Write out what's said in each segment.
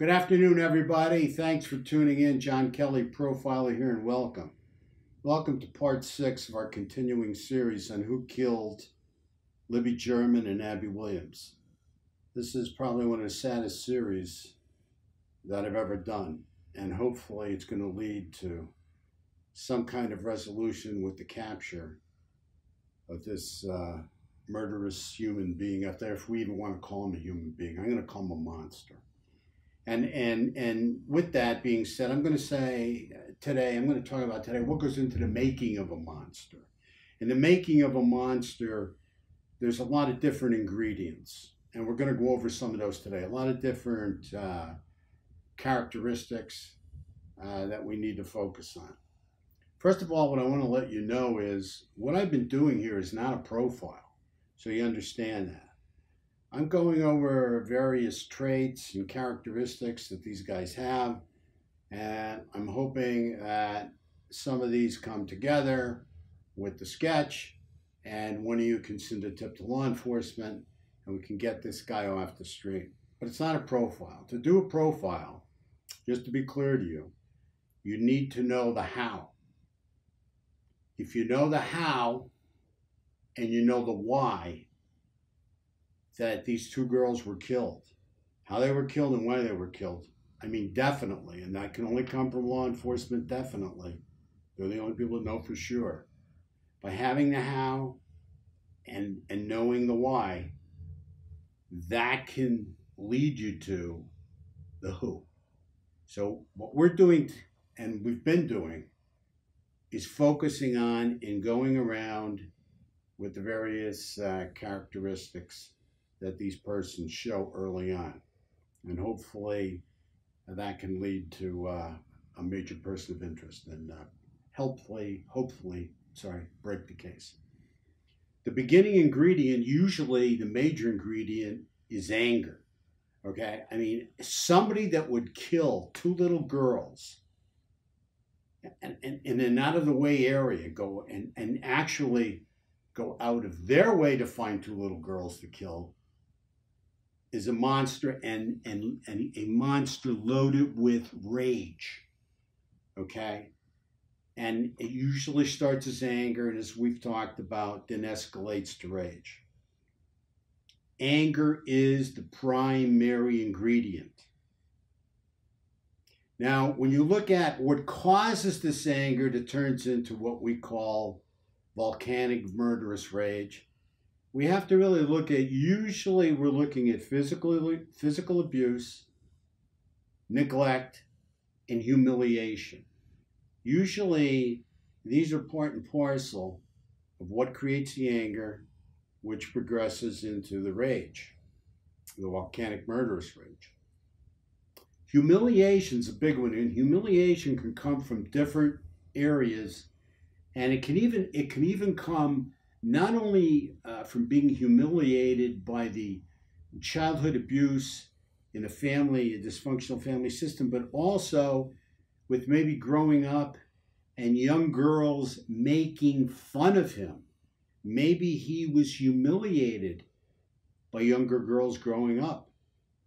Good afternoon, everybody. Thanks for tuning in. John Kelly, Profiler here, and welcome. Welcome to part 6 of our continuing series on who killed Libby German and Abby Williams. This is probably one of the saddest series that I've ever done, and hopefully it's going to lead to some kind of resolution with the capture of this murderous human being out there, if we even want to call him a human being. I'm going to call him a monster. And with that being said, I'm going to talk about today what goes into the making of a monster. In the making of a monster, there's a lot of different ingredients, and we're going to go over some of those today. A lot of different characteristics that we need to focus on. First of all, what I want to let you know is what I've been doing here is not a profile, so you understand that. I'm going over various traits and characteristics that these guys have, and I'm hoping that some of these come together with the sketch, and one of you can send a tip to law enforcement, and we can get this guy off the street. But it's not a profile. To do a profile, just to be clear to you, you need to know the how. If you know the how and you know the why, that these two girls were killed, how they were killed and why they were killed, I mean, definitely, and that can only come from law enforcement, definitely. They're the only people that know for sure. By having the how and knowing the why, that can lead you to the who. So what we're doing, and we've been doing, is focusing on and going around with the various characteristics that these persons show early on. And hopefully that can lead to a major person of interest and hopefully, break the case. The beginning ingredient, usually the major ingredient, is anger. Okay? I mean, somebody that would kill two little girls and in an out of the way area go and actually go out of their way to find two little girls to kill is a monster, and a monster loaded with rage. Okay? And it usually starts as anger, and as we've talked about, then escalates to rage. Anger is the primary ingredient. Now, when you look at what causes this anger that turns into what we call volcanic murderous rage, we have to really look at, usually we're looking at physical abuse, neglect, and humiliation. Usually, these are part and parcel of what creates the anger, which progresses into the rage, the volcanic murderous rage. Humiliation's a big one, and humiliation can come from different areas, and it can even come not only from being humiliated by the childhood abuse in a family, a dysfunctional family system, but also with maybe growing up and young girls making fun of him. Maybe he was humiliated by younger girls growing up.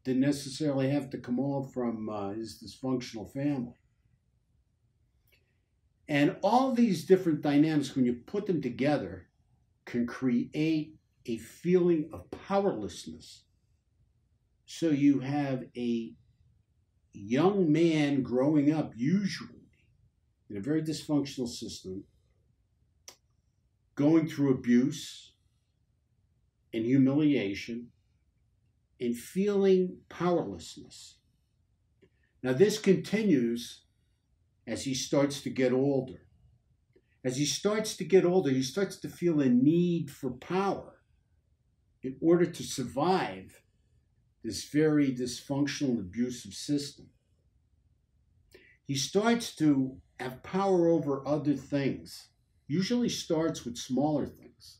Didn't necessarily have to come all from his dysfunctional family. And all these different dynamics, when you put them together, can create a feeling of powerlessness. So you have a young man growing up, usually in a very dysfunctional system, going through abuse and humiliation and feeling powerlessness. Now this continues as he starts to get older. As he starts to get older, he starts to feel a need for power in order to survive this very dysfunctional and abusive system. He starts to have power over other things. Usually starts with smaller things.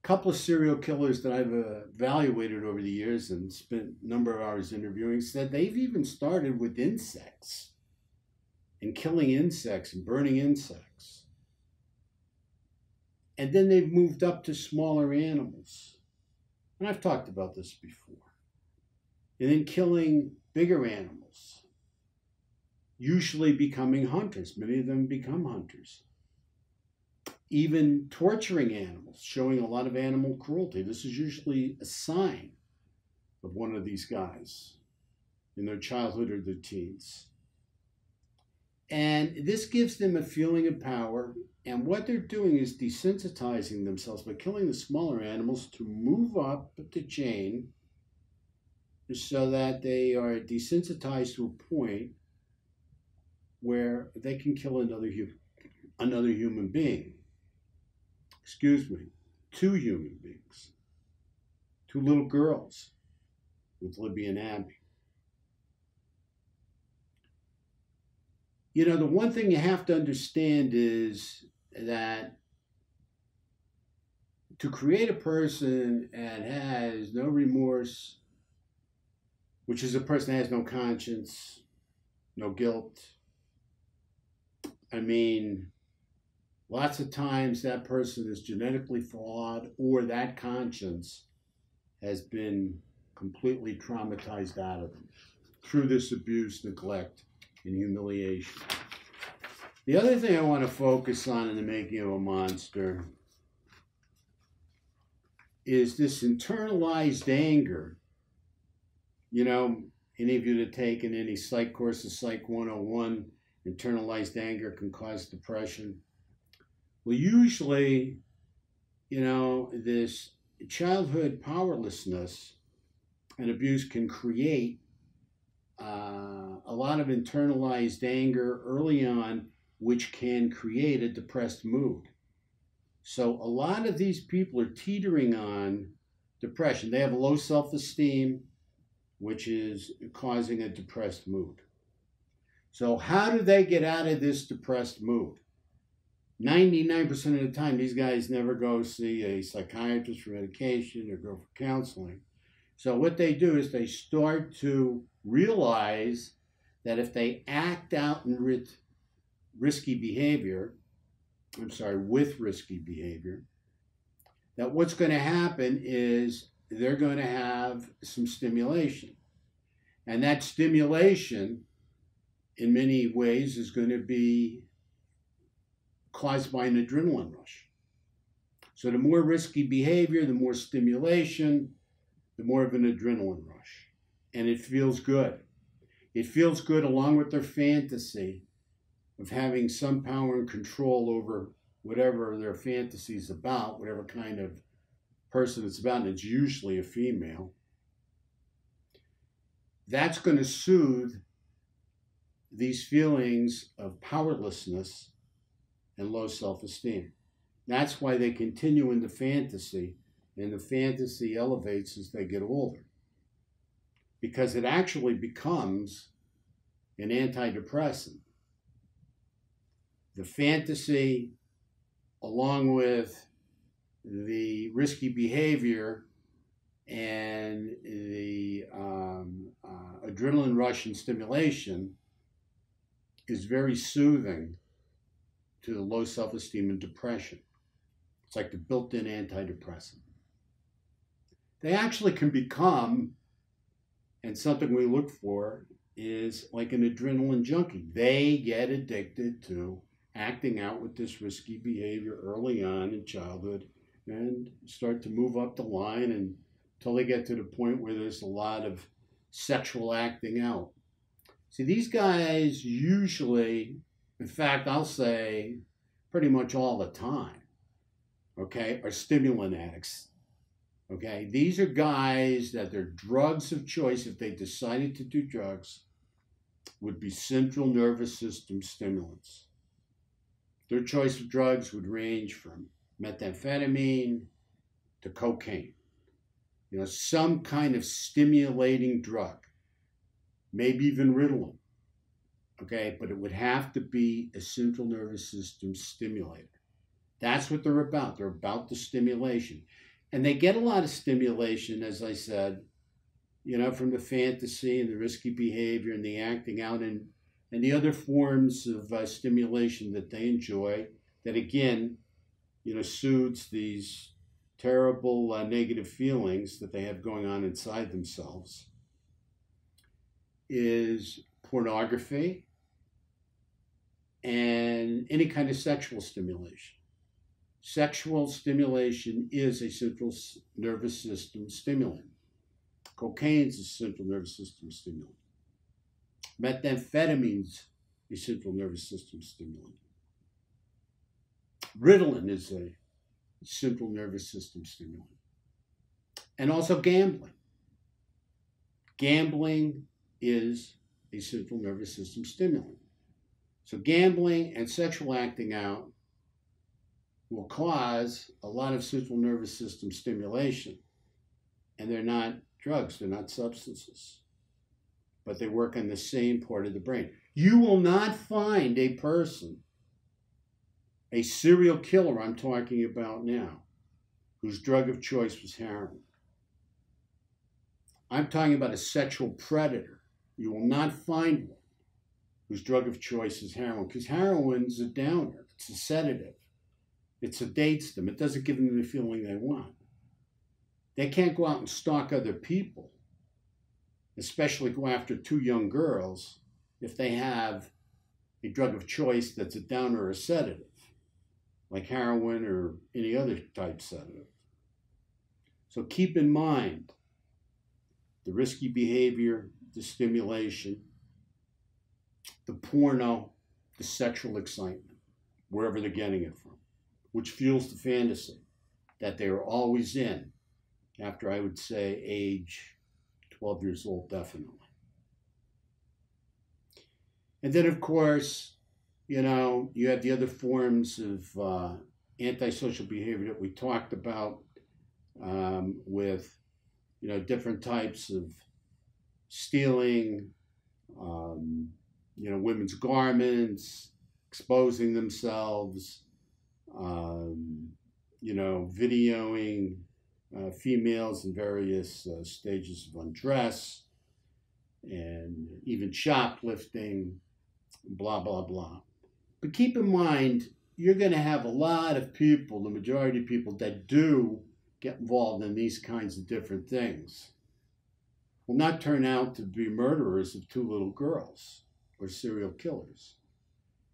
A couple of serial killers that I've evaluated over the years and spent a number of hours interviewing said they've even started with insects and killing insects and burning insects. And then they've moved up to smaller animals. And I've talked about this before. And then killing bigger animals, usually becoming hunters. Many of them become hunters. Even torturing animals, showing a lot of animal cruelty. This is usually a sign of one of these guys in their childhood or their teens. And this gives them a feeling of power. And what they're doing is desensitizing themselves by killing the smaller animals to move up the chain so that they are desensitized to a point where they can kill another human being. Excuse me, 2 human beings, 2 little girls with Libby and Abby. You know, the one thing you have to understand is that to create a person that has no remorse, which is a person that has no conscience, no guilt, I mean, lots of times that person is genetically flawed or that conscience has been completely traumatized out of them through this abuse, neglect, and humiliation. The other thing I want to focus on in the making of a monster is this internalized anger. You know, any of you that have taken any psych courses, Psych 101, internalized anger can cause depression. Well, usually, you know, this childhood powerlessness and abuse can create a lot of internalized anger early on, which can create a depressed mood. So a lot of these people are teetering on depression. They have low self-esteem, which is causing a depressed mood. So how do they get out of this depressed mood? 99% of the time, these guys never go see a psychiatrist for medication or go for counseling. So what they do is they start to realize that if they act out in with risky behavior, that what's going to happen is they're going to have some stimulation. And that stimulation, in many ways, is going to be caused by an adrenaline rush. So the more risky behavior, the more stimulation, the more of an adrenaline rush. And it feels good. It feels good along with their fantasy of having some power and control over whatever their fantasy is about, whatever kind of person it's about, and it's usually a female. That's going to soothe these feelings of powerlessness and low self-esteem. That's why they continue in the fantasy, and the fantasy elevates as they get older, because it actually becomes an antidepressant. The fantasy, along with the risky behavior and the adrenaline rush and stimulation, is very soothing to the low self-esteem and depression. It's like the built-in antidepressant. They actually can become, and something we look for is like an adrenaline junkie. They get addicted to acting out with this risky behavior early on in childhood and start to move up the line until they get to the point where there's a lot of sexual acting out. See, these guys usually, in fact, I'll say pretty much all the time, okay, are stimulant addicts. Okay, these are guys that their drugs of choice, if they decided to do drugs, would be central nervous system stimulants. Their choice of drugs would range from methamphetamine to cocaine. You know, some kind of stimulating drug, maybe even Ritalin. Okay, but it would have to be a central nervous system stimulator. That's what they're about. They're about the stimulation. And they get a lot of stimulation, as I said, you know, from the fantasy and the risky behavior and the acting out and the other forms of stimulation that they enjoy that, again, you know, soothes these terrible negative feelings that they have going on inside themselves. is pornography and any kind of sexual stimulation. Sexual stimulation is a central nervous system stimulant. Cocaine is a central nervous system stimulant. Methamphetamine's a central nervous system stimulant. Ritalin is a central nervous system stimulant. And also gambling. Gambling is a central nervous system stimulant. So gambling and sexual acting out will cause a lot of central nervous system stimulation. And they're not drugs, they're not substances, but they work on the same part of the brain. You will not find a person, a serial killer I'm talking about now, whose drug of choice was heroin. I'm talking about a sexual predator. You will not find one whose drug of choice is heroin, because heroin is a downer. It's a sedative. It sedates them. It doesn't give them the feeling they want. They can't go out and stalk other people, especially go after two young girls, if they have a drug of choice that's a downer or a sedative, like heroin or any other type sedative. So keep in mind the risky behavior, the stimulation, the porno, the sexual excitement, wherever they're getting it from, which fuels the fantasy that they are always in after, I would say, age 12 years old, definitely. And then, of course, you know, you have the other forms of antisocial behavior that we talked about with, you know, different types of stealing, you know, women's garments, exposing themselves, you know, videoing females in various stages of undress, and even shoplifting, blah, blah, blah. But keep in mind, you're going to have a lot of people, the majority of people that do get involved in these kinds of different things, will not turn out to be murderers of two little girls or serial killers.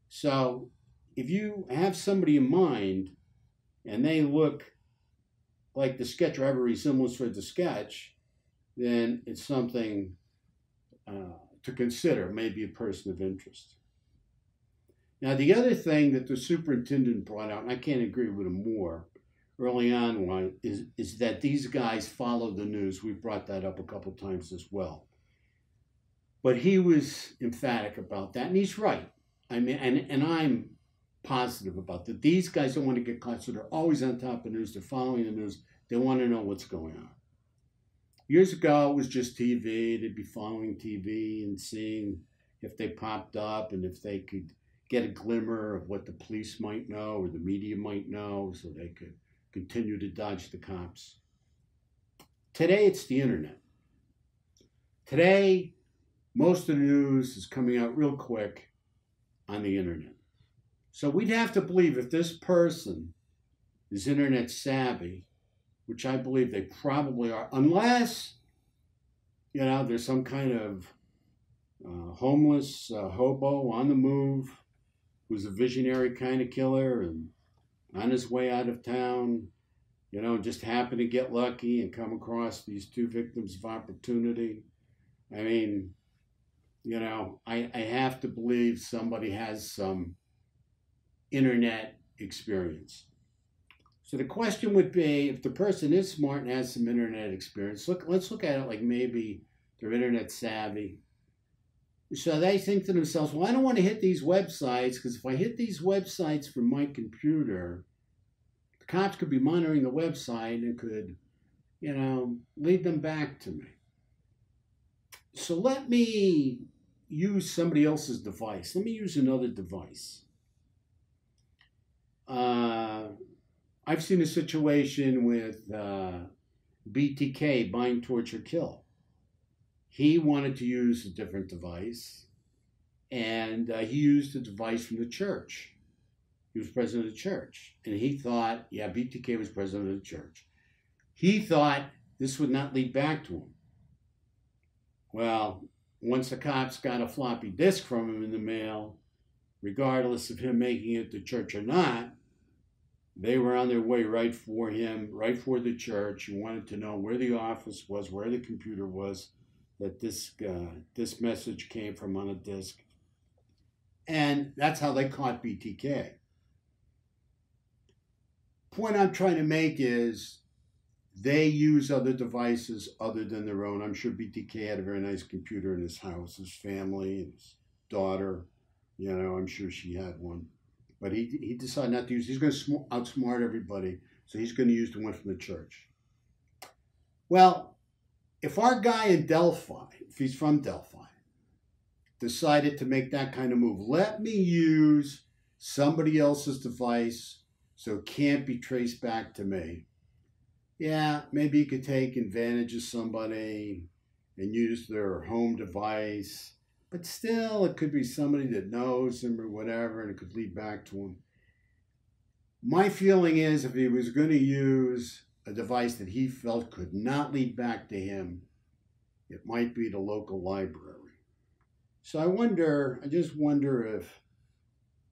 So if you have somebody in mind and they look like the sketch or have a resemblance for the sketch, then it's something to consider, maybe a person of interest. Now, the other thing that the superintendent brought out, and I can't agree with him more, early on is that these guys follow the news. We've brought that up a couple times as well. But he was emphatic about that, and he's right. I mean, and I'm positive about that. These guys don't want to get caught, so they're always on top of the news. They're following the news. They want to know what's going on. Years ago, it was just TV. They'd be following TV and seeing if they popped up and if they could get a glimmer of what the police might know or the media might know, so they could continue to dodge the cops. Today, it's the internet. Today, most of the news is coming out real quick on the internet. So we'd have to believe if this person is internet savvy, which I believe they probably are, unless, you know, there's some kind of homeless hobo on the move who's a visionary kind of killer and on his way out of town, you know, just happened to get lucky and come across these two victims of opportunity. I mean, you know, I have to believe somebody has some internet experience. So the question would be, if the person is smart and has some internet experience, let's look at it like maybe they're internet savvy. So they think to themselves, well, I don't want to hit these websites because if I hit these websites from my computer, the cops could be monitoring the website and could, you know, lead them back to me. So let me use somebody else's device. Let me use another device. I've seen a situation with BTK, Bind, Torture, Kill. He wanted to use a different device, and he used a device from the church. He was president of the church, and he thought, yeah, BTK was president of the church. He thought this would not lead back to him. Well, once the cops got a floppy disk from him in the mail, regardless of him making it to church or not, they were on their way right for him, right for the church. He wanted to know where the office was, where the computer was, that this message came from on a disk. And that's how they caught BTK. Point I'm trying to make is they use other devices other than their own. I'm sure BTK had a very nice computer in his house, his family, and his daughter. You know, I'm sure she had one. But he decided not to use it. He's going to outsmart everybody, so he's going to use the one from the church. Well, if our guy in Delphi, if he's from Delphi, decided to make that kind of move, let me use somebody else's device so it can't be traced back to me. Yeah, maybe you could take advantage of somebody and use their home device, but still it could be somebody that knows him or whatever, and it could lead back to him. My feeling is if he was going to use a device that he felt could not lead back to him, it might be the local library. So I just wonder if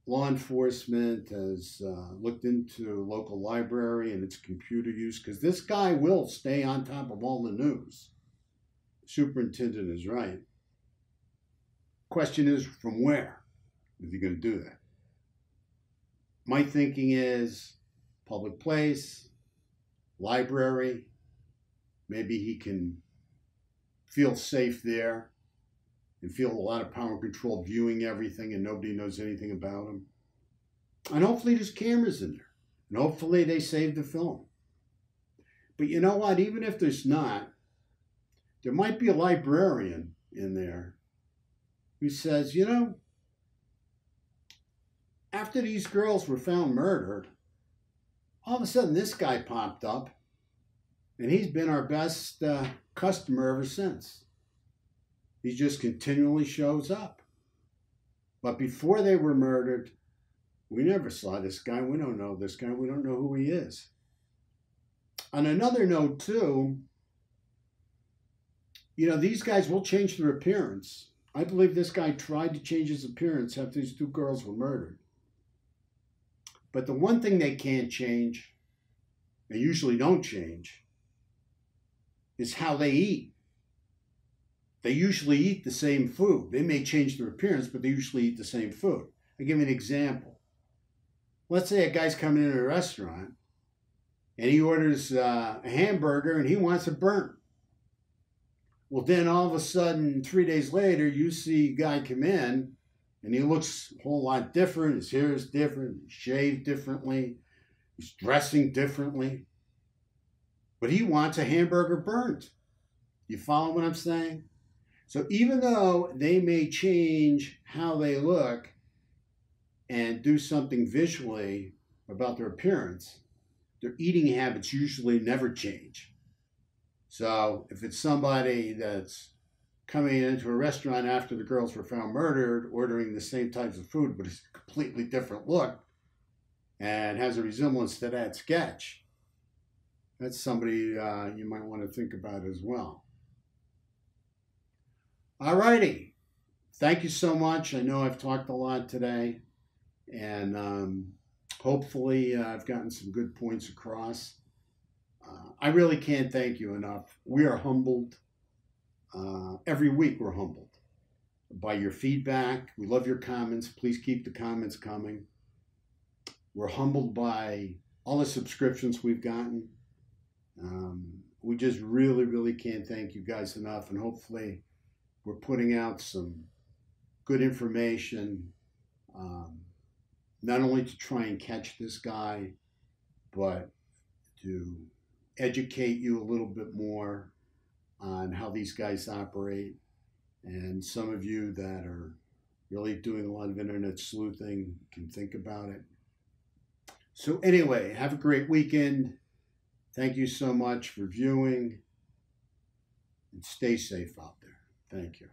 law enforcement has looked into local library and its computer use, because this guy will stay on top of all the news. The superintendent is right. Question is, from where is he going to do that? My thinking is public place, library. Maybe he can feel safe there and feel a lot of power and control viewing everything and nobody knows anything about him. And hopefully there's cameras in there. And hopefully they save the film. But you know what? Even if there's not, there might be a librarian in there who says, you know, after these girls were found murdered, all of a sudden this guy popped up and he's been our best customer ever since. He just continually shows up. But before they were murdered, we never saw this guy. We don't know this guy. We don't know who he is. On another note, too, you know, these guys will change their appearance. I believe this guy tried to change his appearance after these two girls were murdered. But the one thing they can't change, and usually don't change, is how they eat. They usually eat the same food. They may change their appearance, but they usually eat the same food. I'll give you an example. Let's say a guy's coming into a restaurant and he orders a hamburger and he wants it burnt. Well, then all of a sudden, 3 days later, you see a guy come in and he looks a whole lot different. His hair is different, he's shaved differently, he's dressing differently. But he wants a hamburger burnt. You follow what I'm saying? So even though they may change how they look and do something visually about their appearance, their eating habits usually never change. So if it's somebody that's coming into a restaurant after the girls were found murdered, ordering the same types of food, but it's a completely different look and has a resemblance to that sketch, that's somebody you might want to think about as well. All righty. Thank you so much. I know I've talked a lot today, and hopefully I've gotten some good points across. I really can't thank you enough. We are humbled. Every week we're humbled by your feedback. We love your comments. Please keep the comments coming. We're humbled by all the subscriptions we've gotten. We just really, really can't thank you guys enough, and hopefully we're putting out some good information, not only to try and catch this guy, but to educate you a little bit more on how these guys operate. And some of you that are really doing a lot of internet sleuthing can think about it. So anyway, have a great weekend. Thank you so much for viewing, and stay safe out there. Thank you.